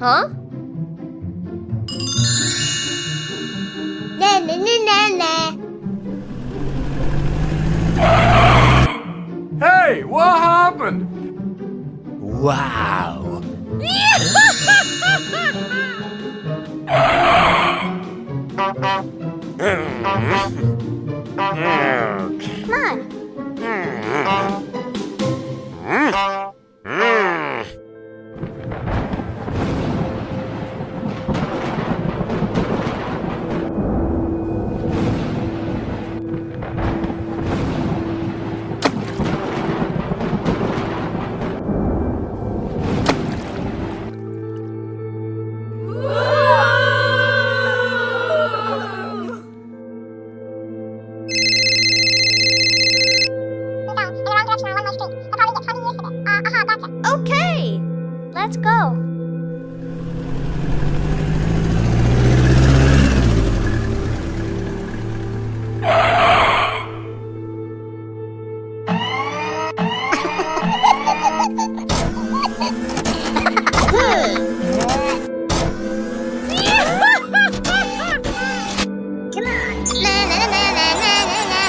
Huh? Na na na na na. Hey, what happened? Wow! Come on. Okay, let's go. Come on. Na na na na na na na.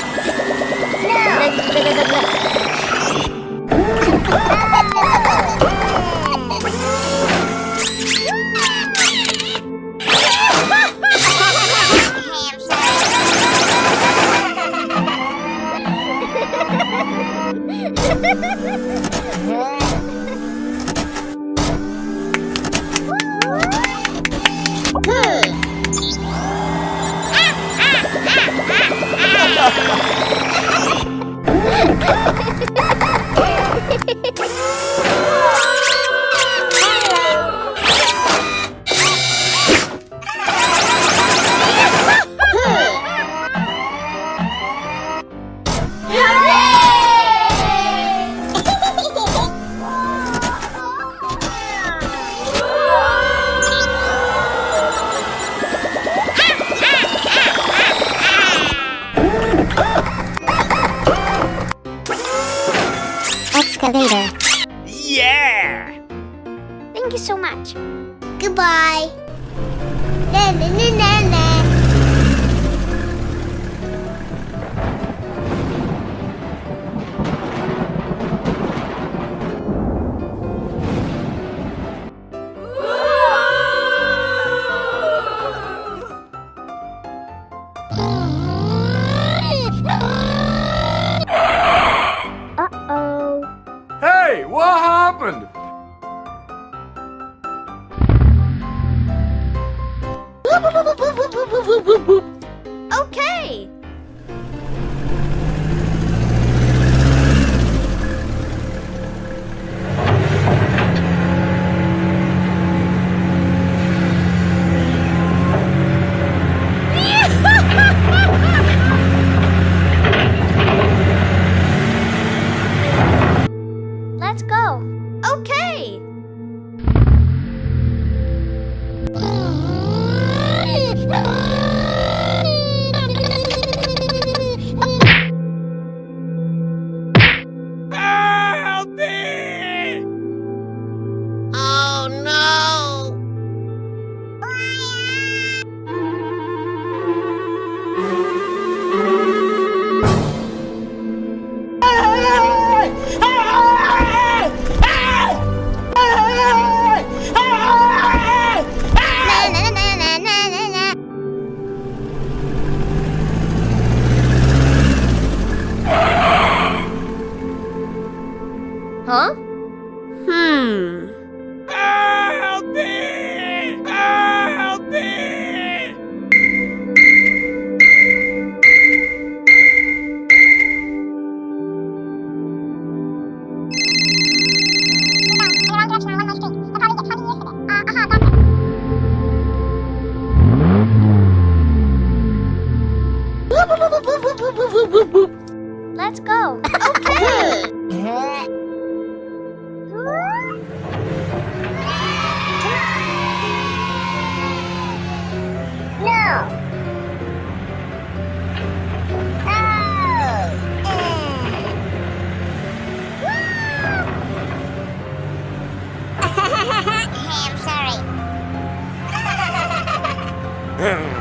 Excavator. Yeah! Thank you so much. Goodbye. Na na na na na. Uh-oh. Hey, what happened? Okay. Let's go. Okay. Help me! Oh no! Na na na na na na na. Huh? Help me! Help me! Let's go. Okay. No. Oh. Hey, I'm sorry. Hmm.